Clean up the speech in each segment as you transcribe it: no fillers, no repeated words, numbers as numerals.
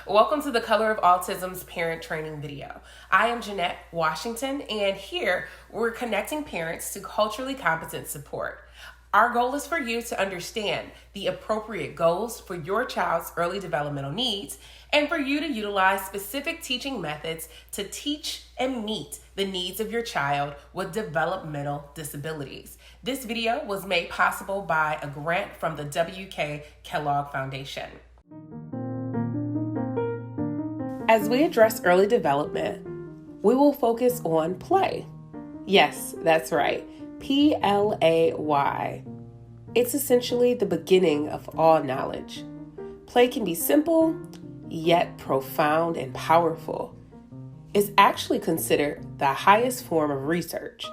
Welcome to the Color of Autism's parent training video. I am Jeannette Washington, and here we're connecting parents to culturally competent support. Our goal is for you to understand the appropriate goals for your child's early developmental needs and for you to utilize specific teaching methods to teach and meet the needs of your child with developmental disabilities. This video was made possible by a grant from the W.K. Kellogg Foundation. As we address early development, we will focus on play. Yes, that's right, Play. It's essentially the beginning of all knowledge. Play can be simple, yet profound and powerful. It's actually considered the highest form of research.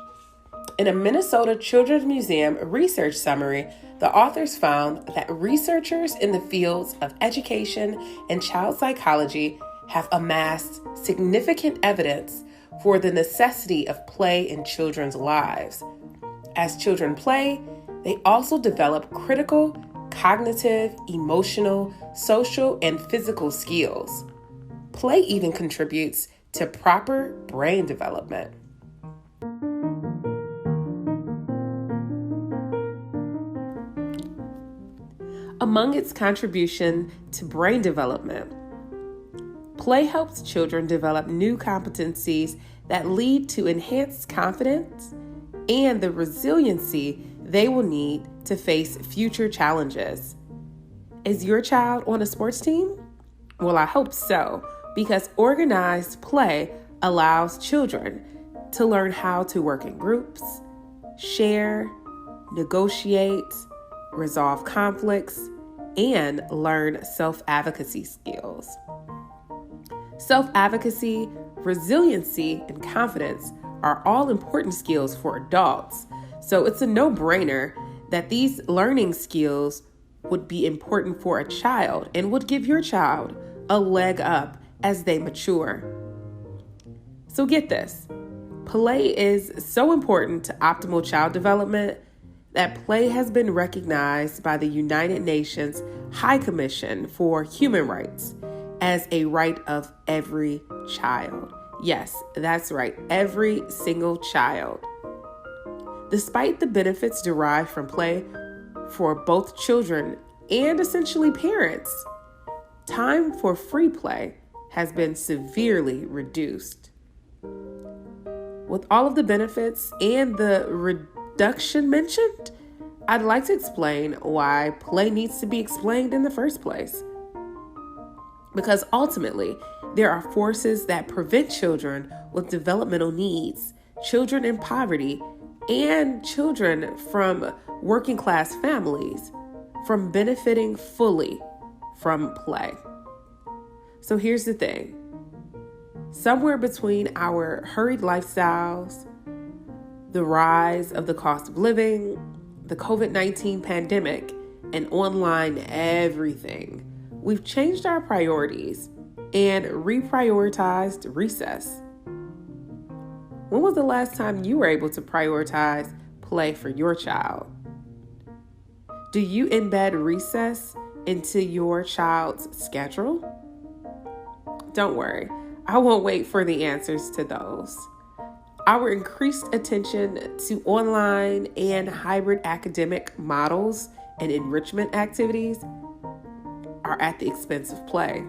In a Minnesota Children's Museum research summary, the authors found that researchers in the fields of education and child psychology have amassed significant evidence for the necessity of play in children's lives. As children play, they also develop critical, cognitive, emotional, social, and physical skills. Play even contributes to proper brain development. Among its contribution to brain development, play helps children develop new competencies that lead to enhanced confidence and the resiliency they will need to face future challenges. Is your child on a sports team? Well, I hope so, because organized play allows children to learn how to work in groups, share, negotiate, resolve conflicts, and learn self-advocacy skills. Self-advocacy, resiliency, and confidence are all important skills for adults, so it's a no-brainer that these learning skills would be important for a child and would give your child a leg up as they mature. So get this, play is so important to optimal child development that play has been recognized by the United Nations High Commission for Human Rights as a right of every child. Yes, that's right, every single child. Despite the benefits derived from play for both children and essentially parents, time for free play has been severely reduced. With all of the benefits and the reduction mentioned, I'd like to explain why play needs to be explained in the first place. Because ultimately, there are forces that prevent children with developmental needs, children in poverty, and children from working class families from benefiting fully from play. So here's the thing. Somewhere between our hurried lifestyles, the rise of the cost of living, the COVID-19 pandemic, and online everything, we've changed our priorities and reprioritized recess. When was the last time you were able to prioritize play for your child? Do you embed recess into your child's schedule? Don't worry, I won't wait for the answers to those. Our increased attention to online and hybrid academic models and enrichment activities are at the expense of play.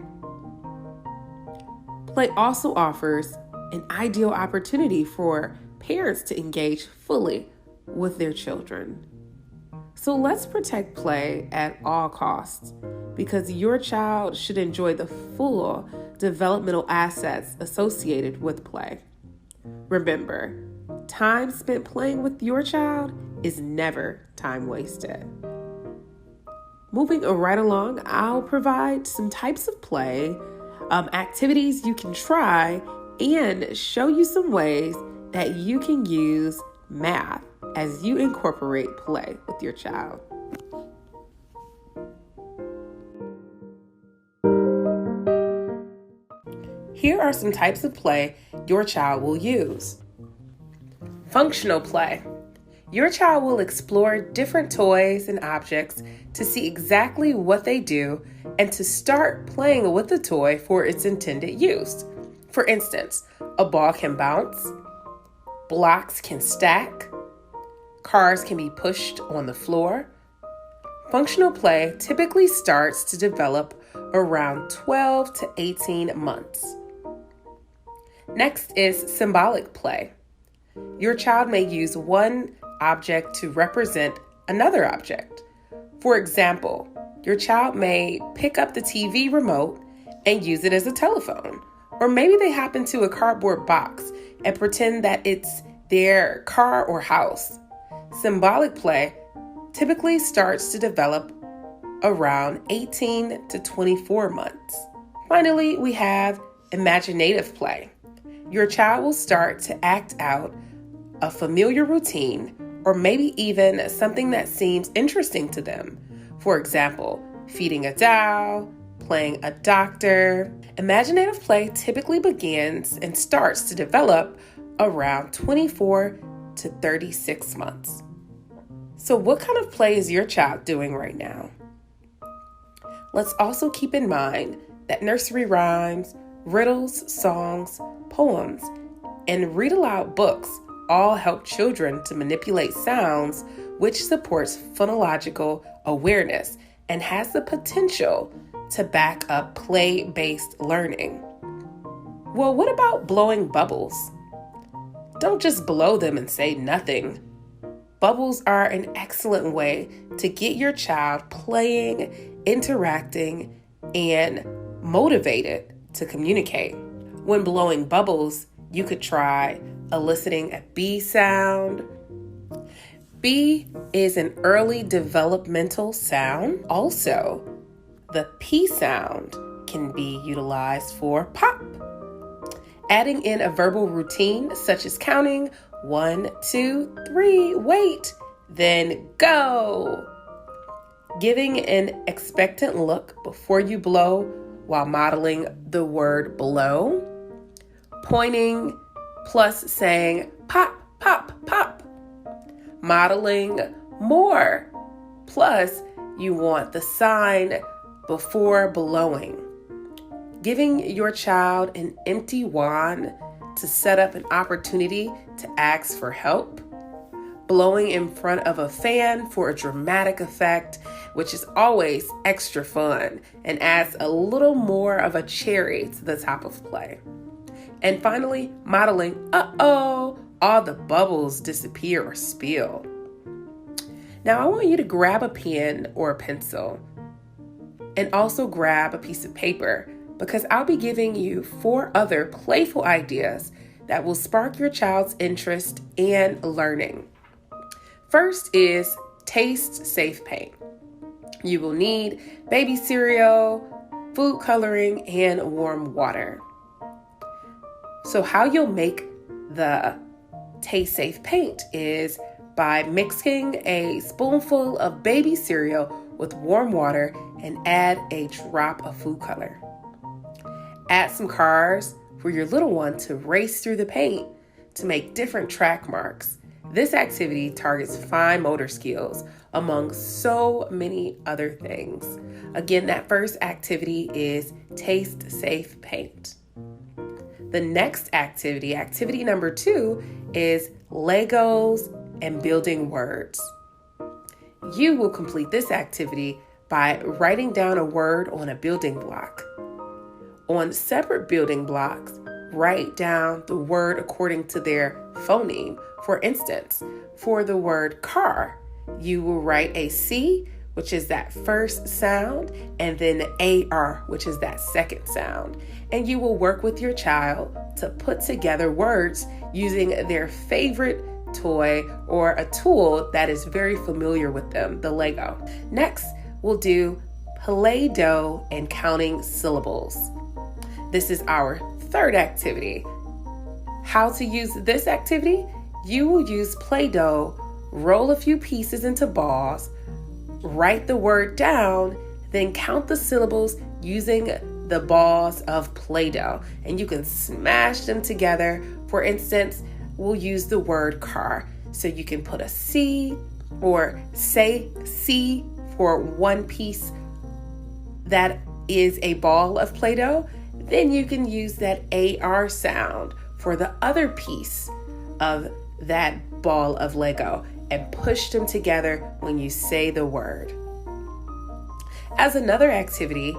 Play also offers an ideal opportunity for parents to engage fully with their children. So let's protect play at all costs, because your child should enjoy the full developmental assets associated with play. Remember, time spent playing with your child is never time wasted. Moving right along, I'll provide some types of play, activities you can try, and show you some ways that you can use math as you incorporate play with your child. Here are some types of play your child will use. Functional play. Your child will explore different toys and objects to see exactly what they do and to start playing with the toy for its intended use. For instance, a ball can bounce, blocks can stack, cars can be pushed on the floor. Functional play typically starts to develop around 12 to 18 months. Next is symbolic play. Your child may use one object to represent another object. For example, your child may pick up the TV remote and use it as a telephone. Or maybe they hop into a cardboard box and pretend that it's their car or house. Symbolic play typically starts to develop around 18 to 24 months. Finally, we have imaginative play. Your child will start to act out a familiar routine or maybe even something that seems interesting to them. For example, feeding a doll, playing a doctor. Imaginative play typically begins and starts to develop around 24 to 36 months. So what kind of play is your child doing right now? Let's also keep in mind that nursery rhymes, riddles, songs, poems, and read aloud books all help children to manipulate sounds, which supports phonological awareness and has the potential to back up play-based learning. Well, what about blowing bubbles? Don't just blow them and say nothing. Bubbles are an excellent way to get your child playing, interacting, and motivated to communicate. When blowing bubbles, you could try eliciting a B sound. B is an early developmental sound. Also, the P sound can be utilized for pop. Adding in a verbal routine such as counting 1, 2, 3, wait, then go. Giving an expectant look before you blow while modeling the word blow. Pointing plus saying pop, pop, pop. Modeling more plus you want the sign before blowing. Giving your child an empty wand to set up an opportunity to ask for help. Blowing in front of a fan for a dramatic effect, which is always extra fun and adds a little more of a cherry to the top of play. And finally, modeling, all the bubbles disappear or spill. Now I want you to grab a pen or a pencil and also grab a piece of paper because I'll be giving you 4 other playful ideas that will spark your child's interest and learning. First is taste safe paint. You will need baby cereal, food coloring, and warm water. So how you'll make the taste safe paint is by mixing a spoonful of baby cereal with warm water and add a drop of food color. Add some cars for your little one to race through the paint to make different track marks. This activity targets fine motor skills among so many other things. Again, that first activity is taste safe paint. The next activity number 2, is Legos and building words. You will complete this activity by writing down a word on a building block. On separate building blocks, write down the word according to their phoneme. For instance, for the word car, you will write a C, which is that first sound, and then AR, which is that second sound. And you will work with your child to put together words using their favorite toy or a tool that is very familiar with them, the Lego. Next, we'll do Play-Doh and counting syllables. This is our third activity. How to use this activity? You will use Play-Doh, roll a few pieces into balls, write the word down, then count the syllables using the balls of Play-Doh. And you can smash them together. For instance, we'll use the word car. So you can put a C or say C for one piece that is a ball of Play-Doh. Then you can use that AR sound for the other piece of that ball of Lego and push them together when you say the word. As another activity,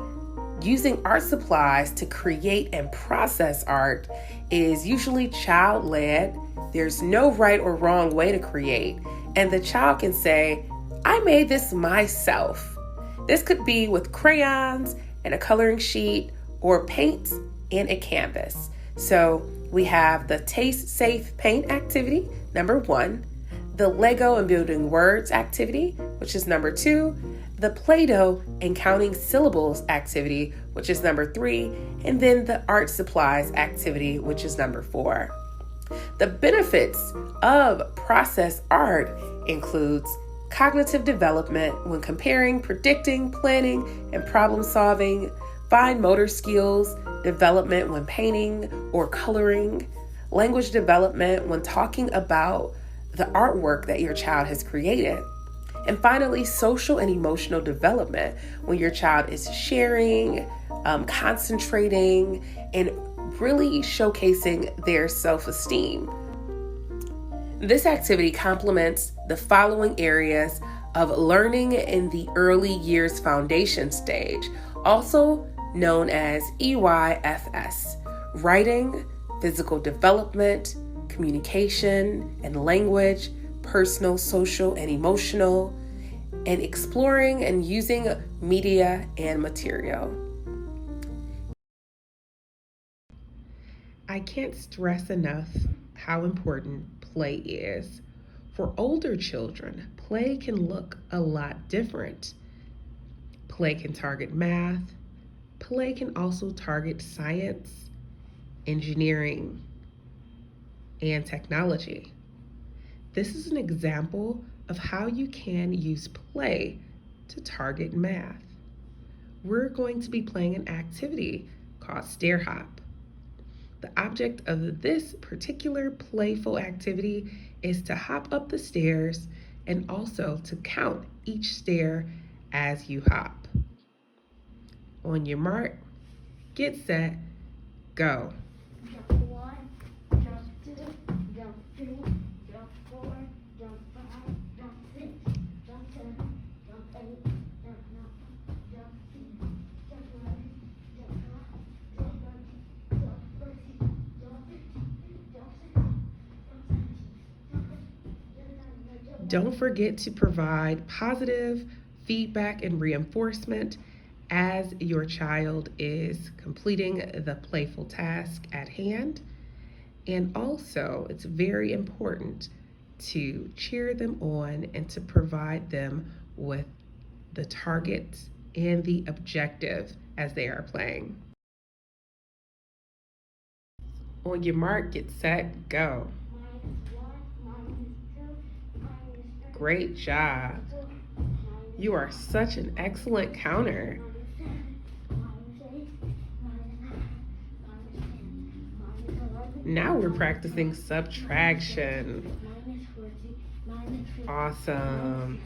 using art supplies to create and process art is usually child-led. There's no right or wrong way to create, and the child can say, I made this myself. This could be with crayons and a coloring sheet or paint and a canvas. So we have the Taste Safe Paint activity, number 1, the Lego and Building Words activity, which is number 2, the Play-Doh and Counting Syllables activity, which is number 3, and then the Art Supplies activity, which is number 4. The benefits of process art includes cognitive development when comparing, predicting, planning, and problem solving, fine motor skills development when painting or coloring, language development when talking about the artwork that your child has created, and finally, social and emotional development when your child is sharing, concentrating, and really showcasing their self-esteem. This activity complements the following areas of learning in the early years foundation stage, also known as EYFS: writing, physical development, communication and language, personal, social, and emotional, and exploring and using media and material. I can't stress enough how important play is. For older children, play can look a lot different. Play can target math. Play can also target science, engineering, and technology. This is an example of how you can use play to target math. We're going to be playing an activity called stair hop. The object of this particular playful activity is to hop up the stairs and also to count each stair as you hop. On your mark, get set, go. Jump 1, jump 2, jump 3, jump 4, jump 5, jump 6, jump 7, jump 8, jump 9, jump 10, jump 11, jump 12, jump 13, jump 14, jump 15, jump 16, jump 17, jump 18, Don't forget to provide positive feedback and reinforcement as your child is completing the playful task at hand. And also, it's very important to cheer them on and to provide them with the targets and the objective as they are playing. On your mark, get set, go. Great job. You are such an excellent counter. Now we're practicing subtraction. Awesome.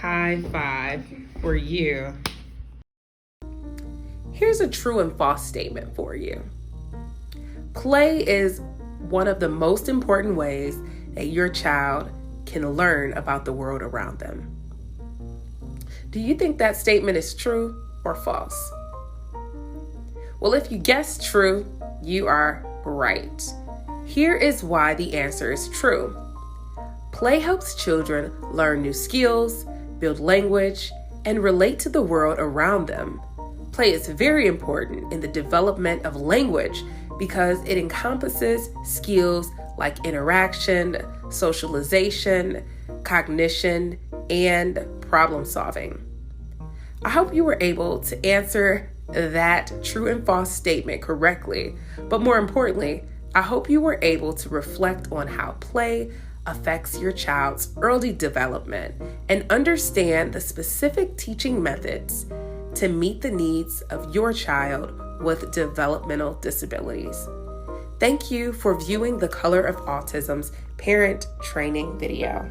High five for you. Here's a true and false statement for you. Play is one of the most important ways that your child can learn about the world around them. Do you think that statement is true or false? Well, if you guessed true, you are right. Here is why the answer is true. Play helps children learn new skills, build language, and relate to the world around them. Play is very important in the development of language because it encompasses skills like interaction, socialization, cognition, and problem solving. I hope you were able to answer that true and false statement correctly, but more importantly, I hope you were able to reflect on how play affects your child's early development and understand the specific teaching methods to meet the needs of your child with developmental disabilities. Thank you for viewing The Color of Autism's parent training video.